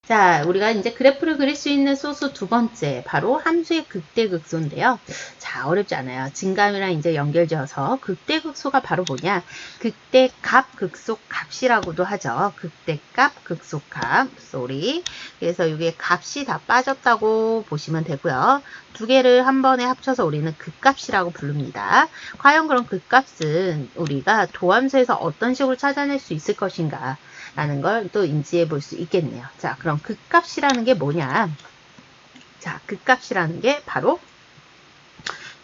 자, 우리가 이제 그래프를 그릴 수 있는 소스 두 번째, 바로 함수의 극대극소인데요. 자, 어렵지 않아요. 증감이랑 이제 연결지어서 극대극소가 바로 뭐냐? 극대값, 극소값이라고도 하죠. 극대값, 극소값, 쏘리. 그래서 이게 값이 다 빠졌다고 보시면 되고요. 두 개를 한 번에 합쳐서 우리는 극값이라고 부릅니다. 과연 그럼 극값은 우리가 도함수에서 어떤 식으로 찾아낼 수 있을 것인가? 라는 걸 또 인지해 볼 수 있겠네요. 자, 그럼 극값이라는 게 뭐냐? 자, 극값이라는 게 바로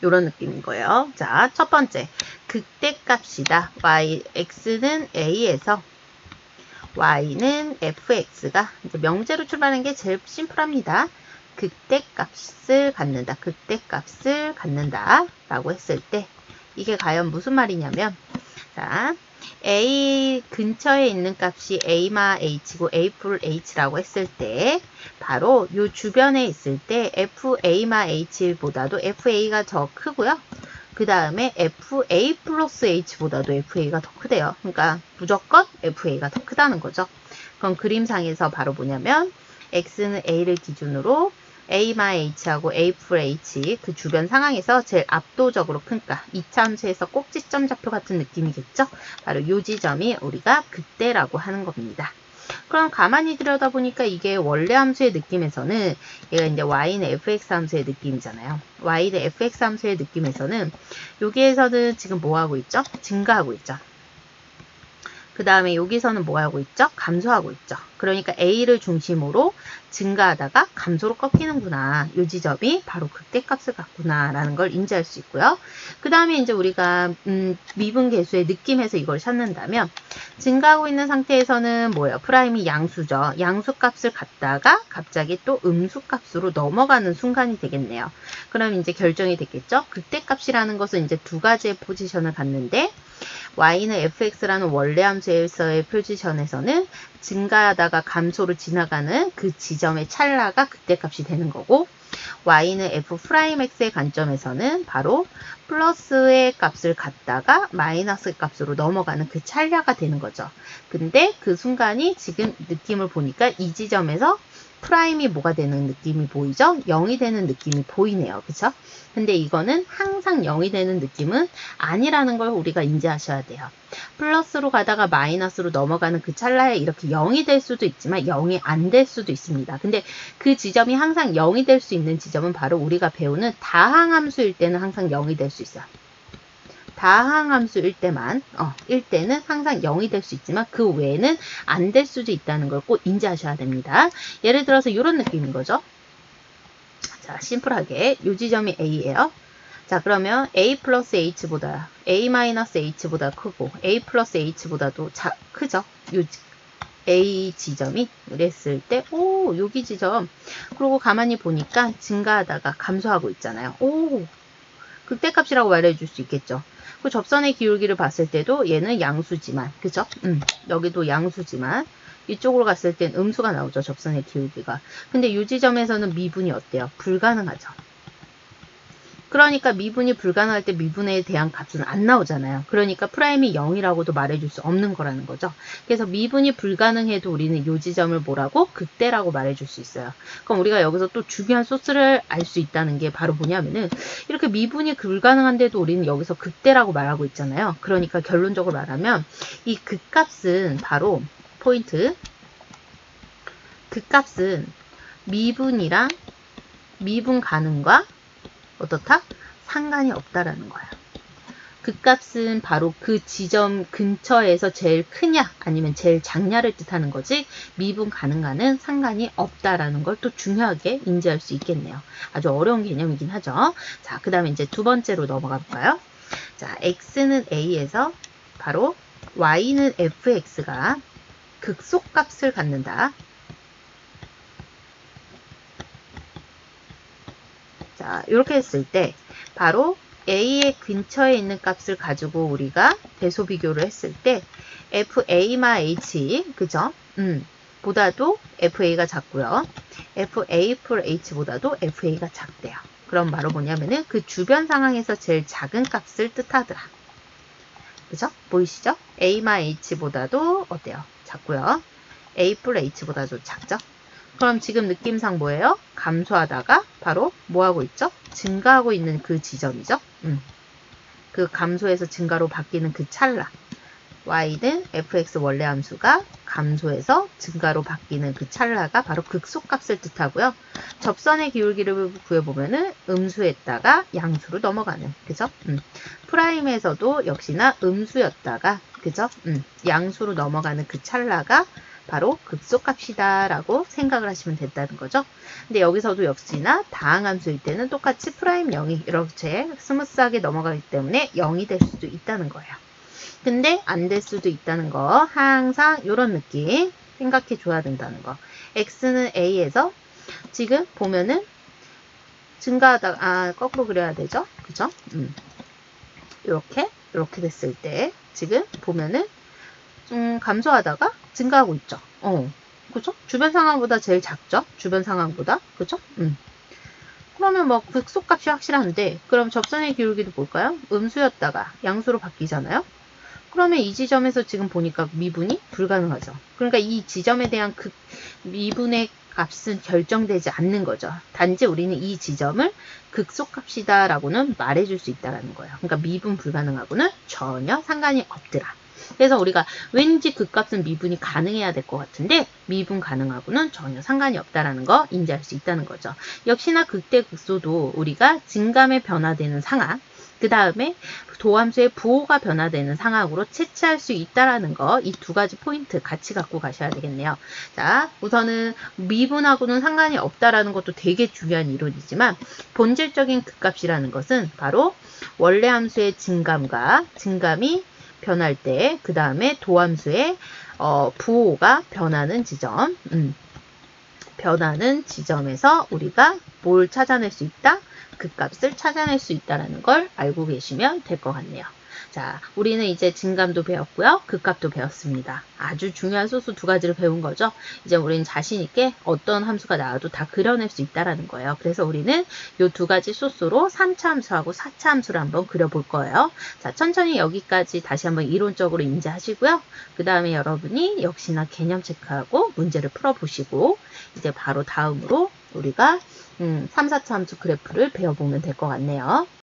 이런 느낌인 거예요. 자, 첫 번째, 극대값이다. x는 a에서 y는 fx가 이제 명제로 출발하는 게 제일 심플합니다. 극대값을 갖는다. 극대값을 갖는다. 라고 했을 때 이게 과연 무슨 말이냐면, 자, a 근처에 있는 값이 a마 h고 a 풀 h라고 했을 때 바로 요 주변에 있을 때 fa마 h보다도 fa가 더 크고요. 그 다음에 fa 플러스 h보다도 fa가 더 크대요. 그러니까 무조건 fa가 더 크다는 거죠. 그럼 그림상에서 바로 뭐냐면 x는 a를 기준으로 a마 h하고 a 풀 h 그 주변 상황에서 제일 압도적으로 큰가 2차 함수에서 꼭지점 좌표 같은 느낌이겠죠. 바로 이 지점이 우리가 극대라고 하는 겁니다. 그럼 가만히 들여다보니까 이게 원래 함수의 느낌에서는 얘가 이제 y는 fx 함수의 느낌이잖아요. y는 fx 함수의 느낌에서는 여기에서는 지금 뭐 하고 있죠? 증가하고 있죠. 그 다음에 여기서는 뭐 하고 있죠? 감소하고 있죠. 그러니까 A를 중심으로 증가하다가 감소로 꺾이는구나. 이 지점이 바로 극대값을 갖구나 라는 걸 인지할 수 있고요. 그 다음에 이제 우리가 미분계수의 느낌에서 이걸 찾는다면 증가하고 있는 상태에서는 뭐예요? 프라임이 양수죠. 양수값을 갖다가 갑자기 또 음수값으로 넘어가는 순간이 되겠네요. 그럼 이제 결정이 됐겠죠? 극대값이라는 것은 이제 두 가지의 포지션을 갖는데 y는 fx라는 원래 함수에서의 포지션에서는 증가하다가 감소로 지나가는 그 지점의 찰나가 극대값이 되는 거고, y는 f'x의 관점에서는 바로 플러스의 값을 갖다가 마이너스 값으로 넘어가는 그 찰나가 되는 거죠. 근데 그 순간이 지금 느낌을 보니까 이 지점에서 프라임이 뭐가 되는 느낌이 보이죠? 0이 되는 느낌이 보이네요. 그쵸? 근데 이거는 항상 0이 되는 느낌은 아니라는 걸 우리가 인지하셔야 돼요. 플러스로 가다가 마이너스로 넘어가는 그 찰나에 이렇게 0이 될 수도 있지만 0이 안 될 수도 있습니다. 근데 그 지점이 항상 0이 될 수 있는 지점은 바로 우리가 배우는 다항함수일 때는 항상 0이 될 수 있어요. 다항함수일 때만, 일 때는 항상 0이 될 수 있지만 그 외에는 안 될 수도 있다는 걸 꼭 인지하셔야 됩니다. 예를 들어서 이런 느낌인 거죠. 자, 심플하게 이 지점이 A예요. 자, 그러면 A 플러스 H보다 A 마이너스 H보다 크고 A 플러스 H보다도 크죠. 요 A 지점이 이랬을 때, 여기 지점. 그리고 가만히 보니까 증가하다가 감소하고 있잖아요. 극대값이라고 말해줄 수 있겠죠. 그 접선의 기울기를 봤을 때도 얘는 양수지만, 그죠? 여기도 양수지만, 이쪽으로 갔을 땐 음수가 나오죠. 접선의 기울기가. 근데 이 지점에서는 미분이 어때요? 불가능하죠. 그러니까 미분이 불가능할 때 미분에 대한 값은 안 나오잖아요. 그러니까 프라임이 0이라고도 말해줄 수 없는 거라는 거죠. 그래서 미분이 불가능해도 우리는 이 지점을 뭐라고? 극대라고 말해줄 수 있어요. 그럼 우리가 여기서 또 중요한 소스를 알 수 있다는 게 바로 뭐냐면은 이렇게 미분이 불가능한데도 우리는 여기서 극대라고 말하고 있잖아요. 그러니까 결론적으로 말하면 이 극값은 바로 포인트, 극값은 미분이랑 미분 가능과 어떻다? 상관이 없다라는 거예요. 극값은 바로 그 지점 근처에서 제일 크냐 아니면 제일 작냐를 뜻하는 거지 미분 가능과는 상관이 없다라는 걸 또 중요하게 인지할 수 있겠네요. 아주 어려운 개념이긴 하죠. 자, 그 다음에 이제 두 번째로 넘어가 볼까요? 자, x는 a에서 바로 y는 fx가 극소값을 갖는다. 자, 이렇게 했을 때 바로 A의 근처에 있는 값을 가지고 우리가 대소 비교를 했을 때 FA마 H, 그죠? 보다도 FA가 작고요. FA 풀 H보다도 FA가 작대요. 그럼 바로 뭐냐면은 그 주변 상황에서 제일 작은 값을 뜻하더라. 그죠? 보이시죠? A마 H보다도 어때요? 작고요. A 풀 H보다도 작죠? 그럼 지금 느낌상 뭐예요? 감소하다가 바로 뭐 하고 있죠? 증가하고 있는 그 지점이죠. 그 감소에서 증가로 바뀌는 그 찰나. y는 fx 원래 함수가 감소해서 증가로 바뀌는 그 찰나가 바로 극소값을 뜻하고요. 접선의 기울기를 구해보면은 음수였다가 양수로 넘어가는, 그죠? 프라임에서도 역시나 음수였다가, 그죠? 양수로 넘어가는 그 찰나가 바로 극소값이다 라고 생각을 하시면 된다는 거죠. 근데 여기서도 역시나 다항함수일 때는 똑같이 프라임 0이 이렇게 스무스하게 넘어가기 때문에 0이 될 수도 있다는 거예요. 근데 안 될 수도 있다는 거 항상 이런 느낌 생각해 줘야 된다는 거. x는 a에서 지금 보면은 증가하다 거꾸로 그려야 되죠, 그죠? 이렇게 됐을 때 지금 보면은 좀 감소하다가 증가하고 있죠. 그죠? 주변 상황보다 제일 작죠? 주변 상황보다, 그죠? 그러면 뭐 극소값이 확실한데, 그럼 접선의 기울기도 볼까요? 음수였다가 양수로 바뀌잖아요. 그러면 이 지점에서 지금 보니까 미분이 불가능하죠. 그러니까 이 지점에 대한 미분의 값은 결정되지 않는 거죠. 단지 우리는 이 지점을 극소값이다 라고는 말해줄 수 있다는 거예요. 그러니까 미분 불가능하고는 전혀 상관이 없더라. 그래서 우리가 왠지 극값은 미분이 가능해야 될 것 같은데 미분 가능하고는 전혀 상관이 없다라는 거 인지할 수 있다는 거죠. 역시나 극대극소도 우리가 증감에 변화되는 상황, 그 다음에 도함수의 부호가 변화되는 상황으로 채취할 수 있다라는 거, 이 두 가지 포인트 같이 갖고 가셔야 되겠네요. 자, 우선은 미분하고는 상관이 없다라는 것도 되게 중요한 이론이지만 본질적인 극값이라는 것은 바로 원래 함수의 증감이 변할 때, 그 다음에 도함수의 부호가 변하는 지점, 변하는 지점에서 우리가 뭘 찾아낼 수 있다? 극값을 찾아낼 수 있다는 걸 알고 계시면 될 것 같네요. 자, 우리는 이제 증감도 배웠고요. 극값도 배웠습니다. 아주 중요한 소수 두 가지를 배운 거죠. 이제 우리는 자신 있게 어떤 함수가 나와도 다 그려낼 수 있다는 거예요. 그래서 우리는 이 두 가지 소수로 3차 함수하고 4차 함수를 한번 그려볼 거예요. 자, 천천히 여기까지 다시 한번 이론적으로 인지하시고요. 그 다음에 여러분이 역시나 개념 체크하고 문제를 풀어보시고 이제 바로 다음으로 우리가 3, 4차 함수 그래프를 배워보면 될 것 같네요.